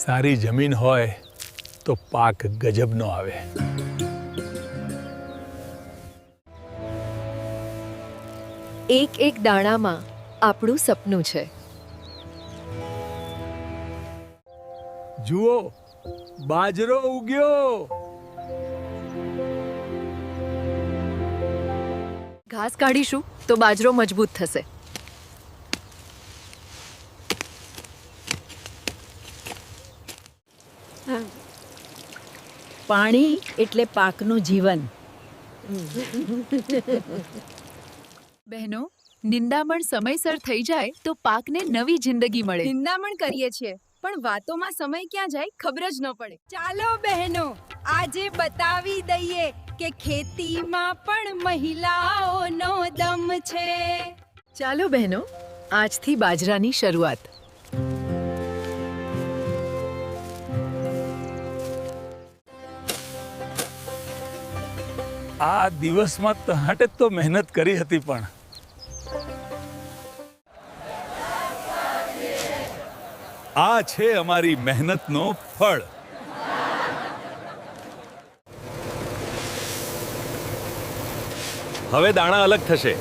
સારી જમીન હોય તો પાક ગજબનો આવે. એક એક દાણામાં આપણું સપનું છે. જુઓ, બાજરો ઉગ્યો. ઘાસ કાઢીશું તો બાજરો મજબૂત થશે. પાણી એટલે પાકનું જીવન. બહેનો, નિંદામણ સમયસર થઈ જાય તો પાકને નવી જિંદગી મળે. નિંદામણ કરીએ છીએ પણ વાતોમાં સમય ક્યાં જાય ખબર જ ન પડે. ચાલો બહેનો, આજે બતાવી દઈએ કે ખેતીમાં પણ મહિલાઓનો દમ છે. ચાલો બહેનો, આજથી બાજરાની શરૂઆત. આ દિવસમાં તહાટે તો મહેનત કરી હતી, પણ આ છે અમારી મહેનતનો ફળ. હવે દાણા અલગ થશે.